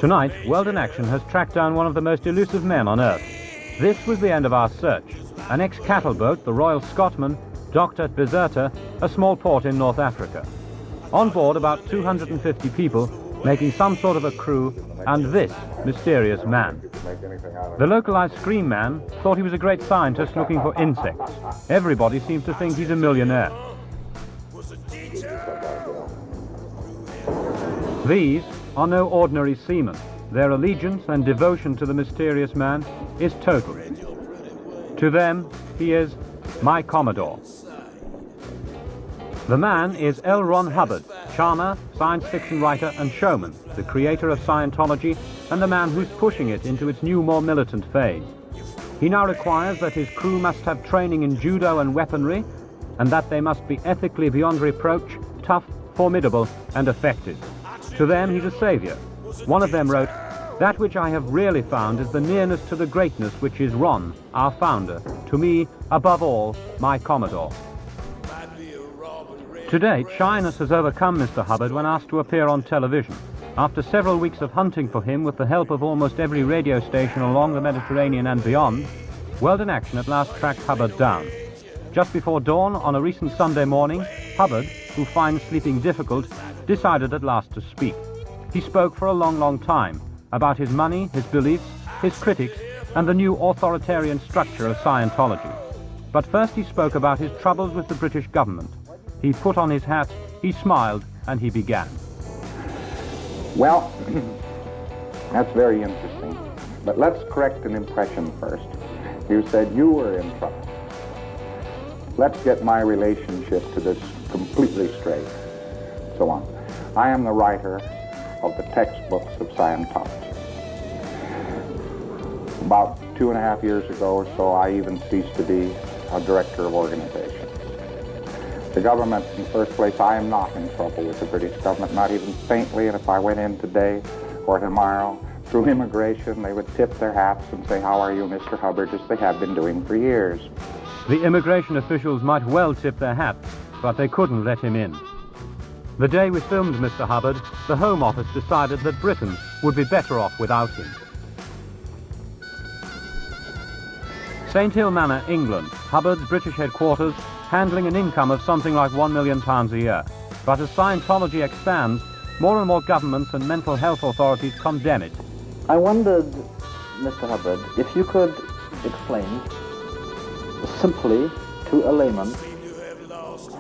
Tonight, World in Action has tracked down one of the most elusive men on Earth. This was the end of our search. An ex-cattle boat, the Royal Scotsman, docked at Bizerta, a small port in North Africa. On board about 250 people, making some sort of a crew, and this mysterious man. The localized Scream Man thought he was a great scientist looking for insects. Everybody seems to think he's a millionaire. These are no ordinary seamen. Their allegiance and devotion to the mysterious man is total. To them, he is my Commodore. The man is Rahn Hubbard, charmer, science fiction writer and showman, the creator of Scientology and the man who's pushing it into its new, more militant phase. He now requires that his crew must have training in judo and weaponry, and that they must be ethically beyond reproach, tough, formidable and effective. To them, he's a savior. One of them wrote, "That which I have really found is the nearness to the greatness which is Rahn, our founder. To me, above all, my Commodore." To date, shyness has overcome Mr. Hubbard when asked to appear on television. After several weeks of hunting for him with the help of almost every radio station along the Mediterranean and beyond, World in Action at last tracked Hubbard down. Just before dawn on a recent Sunday morning, Hubbard, who finds sleeping difficult, decided at last to speak. He spoke for a long time about his money, his beliefs, his critics, and the new authoritarian structure of Scientology. But first he spoke about his troubles with the British government. He put on his hat, he smiled, and he began. Well, that's very interesting. But let's correct an impression first. You said you were in trouble. Let's get my relationship to this completely straight. So on. I am the writer of the textbooks of Scientology. About 2.5 years ago or so, I even ceased to be a director of organization. The government, in the first place, I am not in trouble with the British government, not even faintly, and if I went in today or tomorrow, through immigration, they would tip their hats and say, "How are you, Mr. Hubbard?" as they have been doing for years. The immigration officials might well tip their hats, but they couldn't let him in. The day we filmed Mr. Hubbard, the Home Office decided that Britain would be better off without him. St. Hill Manor, England, Hubbard's British headquarters, handling an income of something like £1 million a year. But as Scientology expands, more and more governments and mental health authorities condemn it. I wondered, Mr. Hubbard, if you could explain simply to a layman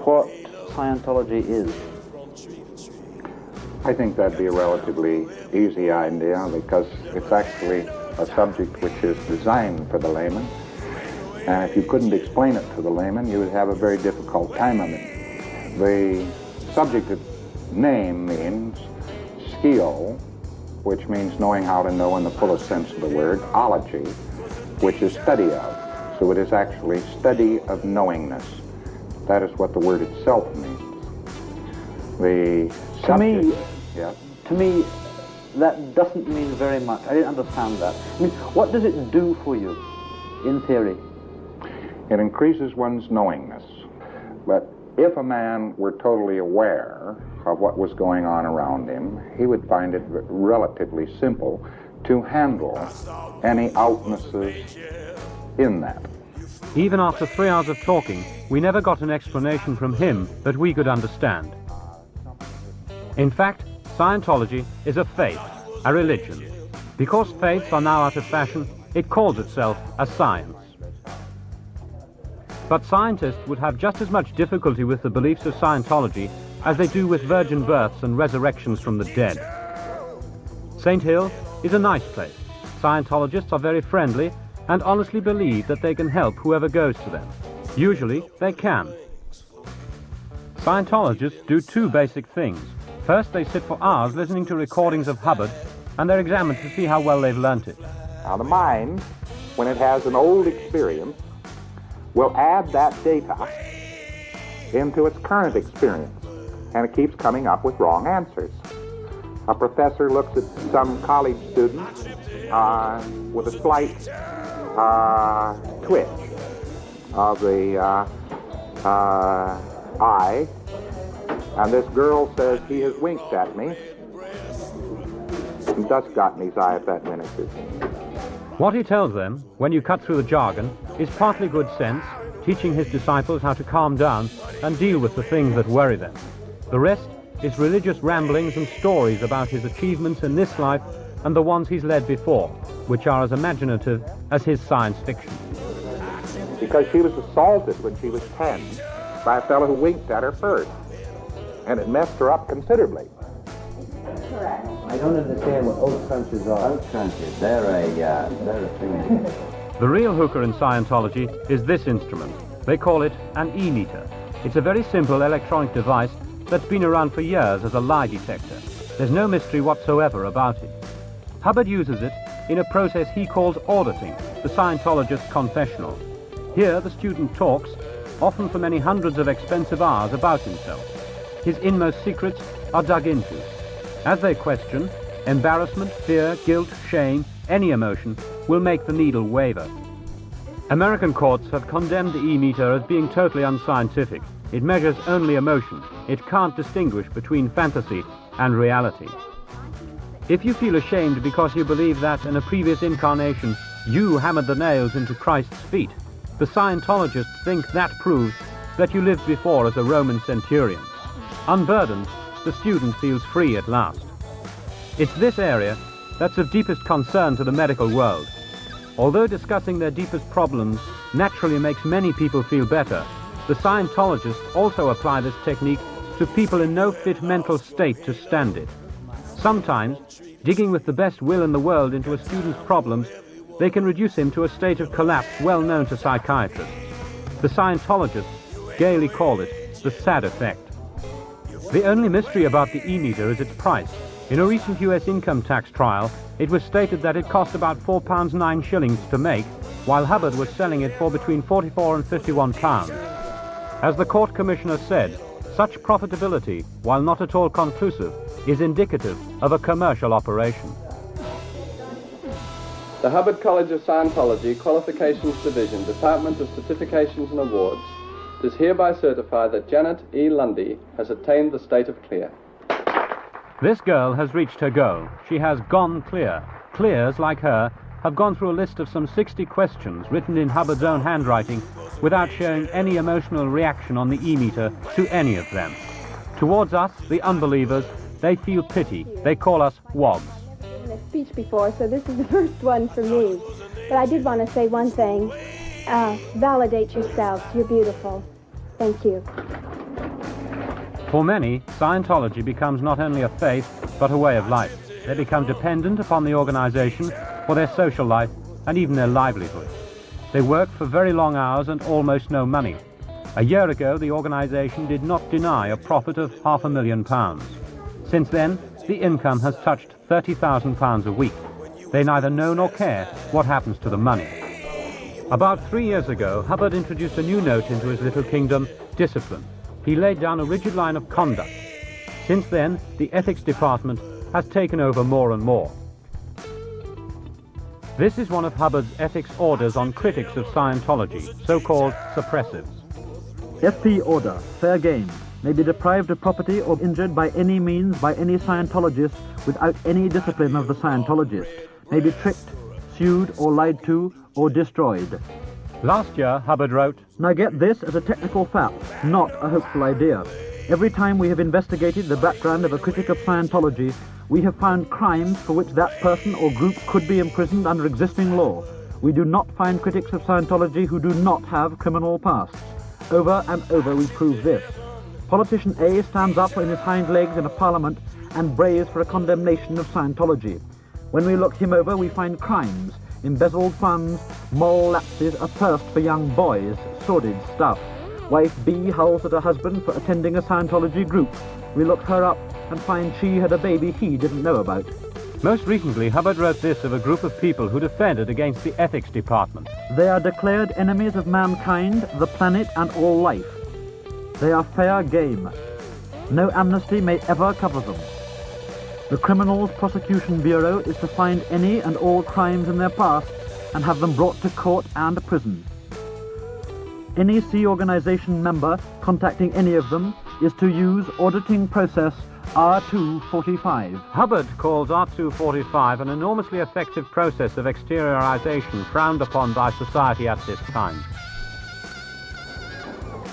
what Scientology is. I think that'd be a relatively easy idea because it's actually a subject which is designed for the layman. And if you couldn't explain it to the layman, you would have a very difficult time of it. The subject name means skill, which means knowing how to know in the fullest sense of the word, ology, which is study of. So it is actually study of knowingness. That is what the word itself means. The subject, to me, that doesn't mean very much. I didn't understand that. I mean, what does it do for you, in theory? It increases one's knowingness. But if a man were totally aware of what was going on around him, he would find it relatively simple to handle any outnesses in that. Even after 3 hours of talking, we never got an explanation from him that we could understand. In fact, Scientology is a faith, a religion. Because faiths are now out of fashion, it calls itself a science. But scientists would have just as much difficulty with the beliefs of Scientology as they do with virgin births and resurrections from the dead. St. Hill is a nice place. Scientologists are very friendly and honestly believe that they can help whoever goes to them. Usually, they can. Scientologists do two basic things. First, they sit for hours listening to recordings of Hubbard, and they're examined to see how well they've learnt it. Now the mind, when it has an old experience, will add that data into its current experience, and it keeps coming up with wrong answers. A professor looks at some college student with a slight twitch of the eye, and this girl says, "He has winked at me." some dust got in his eye at that minute. What he tells them, when you cut through the jargon, is partly good sense, teaching his disciples how to calm down and deal with the things that worry them. The rest is religious ramblings and stories about his achievements in this life and the ones he's led before, which are as imaginative as his science fiction. Because she was assaulted when she was 10 by a fellow who winked at her first, and it messed her up considerably. Correct. I don't understand what oat crunchers are. Oat crunchers, they're a thing. The real hooker in Scientology is this instrument. They call it an e-meter. It's a very simple electronic device that's been around for years as a lie detector. There's no mystery whatsoever about it. Hubbard uses it in a process he calls auditing, the Scientologist's confessional. Here the student talks, often for many hundreds of expensive hours, about himself. His inmost secrets are dug into. As they question, embarrassment, fear, guilt, shame, any emotion will make the needle waver. American courts have condemned the e-meter as being totally unscientific. It measures only emotion. It can't distinguish between fantasy and reality. If you feel ashamed because you believe that in a previous incarnation you hammered the nails into Christ's feet, the Scientologists think that proves that you lived before as a Roman centurion. Unburdened, the student feels free at last. It's this area that's of deepest concern to the medical world. Although discussing their deepest problems naturally makes many people feel better, the Scientologists also apply this technique to people in no fit mental state to stand it. Sometimes, digging with the best will in the world into a student's problems, they can reduce him to a state of collapse well known to psychiatrists. The Scientologists gaily call it the sad effect. The only mystery about the e-meter is its price. In a recent US income tax trial, it was stated that it cost about £4.09 to make, while Hubbard was selling it for between £44 and £51. As the court commissioner said, such profitability, while not at all conclusive, is indicative of a commercial operation. The Hubbard College of Scientology Qualifications Division, Department of Certifications and Awards, does hereby certify that Janet E. Lundy has attained the state of clear. This girl has reached her goal. She has gone clear. Clears, like her, have gone through a list of some 60 questions written in Hubbard's own handwriting without showing any emotional reaction on the e-meter to any of them. Towards us, the unbelievers, they feel pity. They call us wogs. A speech before, so this is the first one for me. But I did want to say one thing. Validate yourselves. You're beautiful. Thank you. For many, Scientology becomes not only a faith, but a way of life. They become dependent upon the organization for their social life and even their livelihood. They work for very long hours and almost no money. A year ago, the organization did not deny a profit of £500,000. Since then, the income has touched £30,000 a week. They neither know nor care what happens to the money. About 3 years ago, Hubbard introduced a new note into his little kingdom, discipline. He laid down a rigid line of conduct. Since then, the ethics department has taken over more and more. This is one of Hubbard's ethics orders on critics of Scientology, so-called suppressives. FP order, fair game, may be deprived of property or injured by any means by any Scientologist without any discipline of the Scientologist, may be tricked, sued or lied to or destroyed. Last year, Hubbard wrote, Now get this as a technical fact, not a hopeful idea. Every time we have investigated the background of a critic of Scientology, we have found crimes for which that person or group could be imprisoned under existing law. We do not find critics of Scientology who do not have criminal pasts. Over and over we prove this. Politician A stands up on his hind legs in a parliament and braves for a condemnation of Scientology. When we look him over, we find crimes, embezzled funds, moral lapses, a purse for young boys, sordid stuff. Wife B howls at her husband for attending a Scientology group. We look her up and find she had a baby he didn't know about. Most recently, Hubbard wrote this of a group of people who defended against the ethics department. They are declared enemies of mankind, the planet, and all life. They are fair game. No amnesty may ever cover them. The Criminals Prosecution Bureau is to find any and all crimes in their past and have them brought to court and prison. Any C organization member contacting any of them is to use auditing process R245. Hubbard calls R245 an enormously effective process of exteriorization frowned upon by society at this time.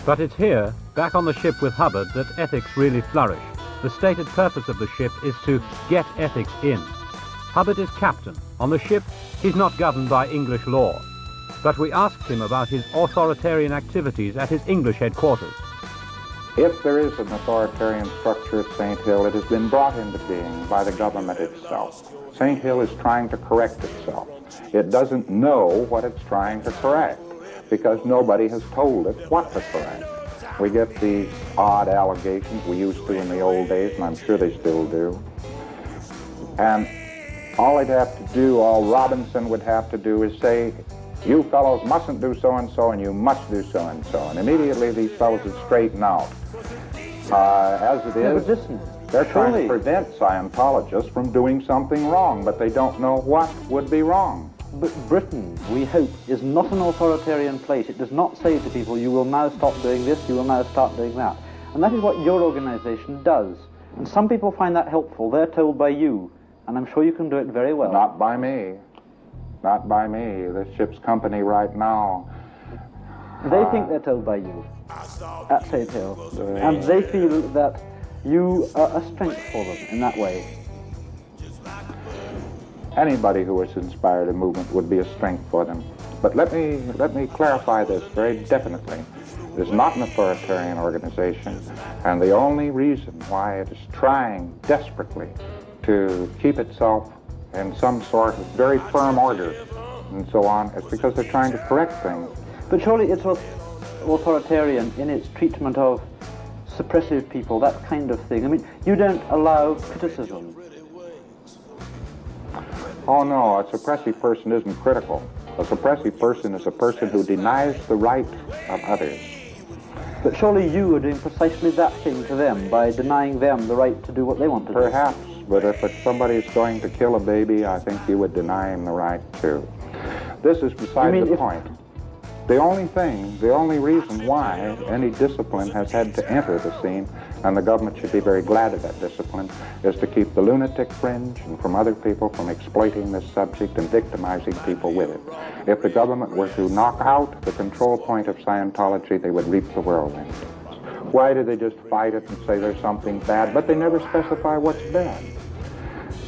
But it's here, back on the ship with Hubbard, that ethics really flourish. The stated purpose of the ship is to get ethics in. Hubbard is captain. On the ship, he's not governed by English law. But we asked him about his authoritarian activities at his English headquarters. If there is an authoritarian structure at St. Hill, it has been brought into being by the government itself. St. Hill is trying to correct itself. It doesn't know what it's trying to correct because nobody has told it what to correct. We get these odd allegations we used to in the old days, and I'm sure they still do. And all they'd have to do, all Robinson would have to do is say, you fellows mustn't do so-and-so, and you must do so-and-so. And immediately these fellows would straighten out. As it is, they're trying to prevent Scientologists from doing something wrong, but they don't know what would be wrong. But Britain, we hope, is not an authoritarian place. It does not say to people, you will now stop doing this, you will now start doing that. And that is what your organization does. And some people find that helpful. They're told by you, and I'm sure you can do it very well. Not by me. Not by me. This ship's company right now. They think they're told by you at St. Hill. And they feel that you are a strength for them in that way. Anybody who has inspired a movement would be a strength for them. But let me clarify this very definitely. It is not an authoritarian organization, and the only reason why it is trying desperately to keep itself in some sort of very firm order and so on is because they're trying to correct things. But surely it's authoritarian in its treatment of suppressive people, that kind of thing. I mean, you don't allow criticism. Oh no, a suppressive person isn't critical. A suppressive person is a person who denies the right of others. But surely you are doing precisely that thing to them by denying them the right to do what they want to do. Perhaps, but if somebody's going to kill a baby, I think you would deny him the right to. This is beside the point. The only reason why any discipline has had to enter the scene, and the government should be very glad of that discipline, is to keep the lunatic fringe and from other people from exploiting this subject and victimizing people with it. If the government were to knock out the control point of Scientology, they would reap the whirlwind. Why do they just fight it and say there's something bad, but they never specify what's bad?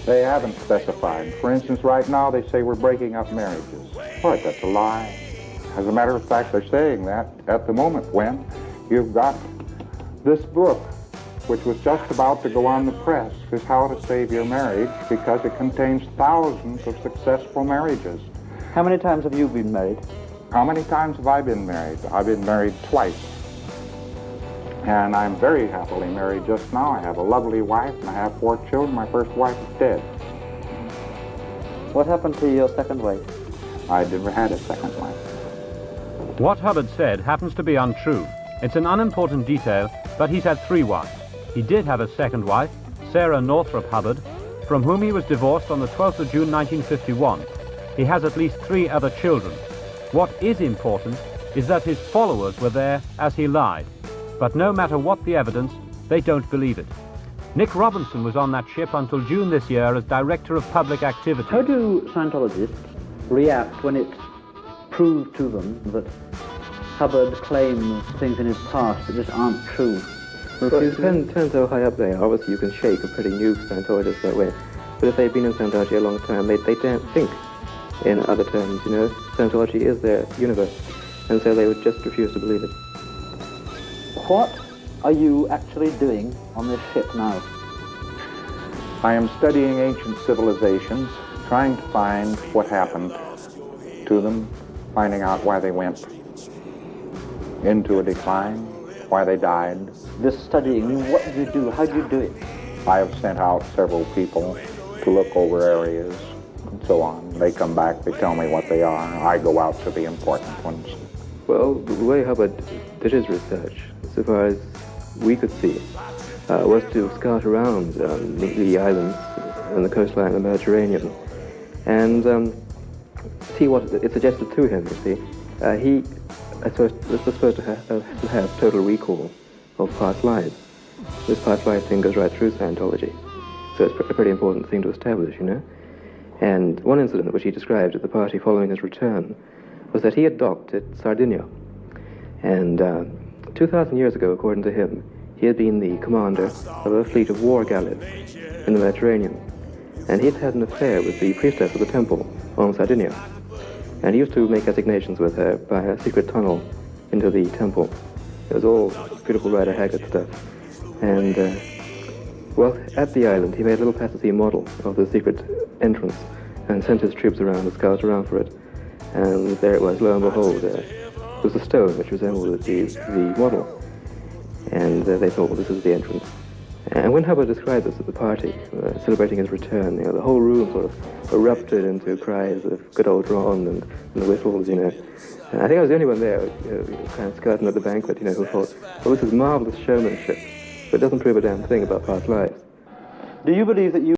They haven't specified. For instance, right now they say we're breaking up marriages. Boy, that's a lie. As a matter of fact, they're saying that at the moment when you've got this book, which was just about to go on the press, is How to Save Your Marriage, because it contains thousands of successful marriages. How many times have you been married? How many times have I been married? I've been married twice. And I'm very happily married just now. I have a lovely wife and I have 4 children. My first wife is dead. What happened to your second wife? I never had a second wife. What Hubbard said happens to be untrue. It's an unimportant detail, but he's had 3 wives. He did have a second wife, Sarah Northrop Hubbard, from whom he was divorced on the 12th of June 1951. He has at least 3 other children. What is important is that his followers were there as he lied. But no matter what the evidence, they don't believe it. Nick Robinson was on that ship until June this year as Director of Public Activity. How do Scientologists react when it's proved to them that Hubbard claims things in his past that just aren't true? Well, it depends how high up they are. Obviously, you can shake a pretty new Scientologist that way. But if they've been in Scientology a long time, they don't think in other terms, you know. Scientology is their universe, and so they would just refuse to believe it. What are you actually doing on this ship now? I am studying ancient civilizations, trying to find what happened to them, finding out why they went into a decline, why they died. This studying, I mean, what do you do? How do you do it? I have sent out several people to look over areas and so on. They come back, they tell me what they are. I go out to the important ones. Well, the way Hubbard did his research, so far as we could see, was to scout around the islands and the coastline of the Mediterranean and see what it suggested to him, you see. He was supposed to have total recall of past lives. this past life thing goes right through Scientology. So it's a pretty important thing to establish, you know. And one incident which he described at the party following his return was that he had docked at Sardinia. And 2,000 years ago, according to him, he had been the commander of a fleet of war galleys in the Mediterranean. And he'd had an affair with the priestess of the temple on Sardinia. And he used to make assignations with her by a secret tunnel into the temple. It was all beautiful Rider Haggard stuff. And, well, at the island, he made a little plasticine model of the secret entrance and sent his troops around to scout around for it. And there it was, lo and behold, there was a stone which resembled the model. And they thought, well, this is the entrance. And when Hubbard described this at the party, celebrating his return, you know, the whole room sort of erupted into cries of good old Rahn and the whistles, you know. And I think I was the only one there, kind of skirting at the banquet, you know, who thought, well, this is marvelous showmanship, but it doesn't prove a damn thing about past lives. Do you believe that you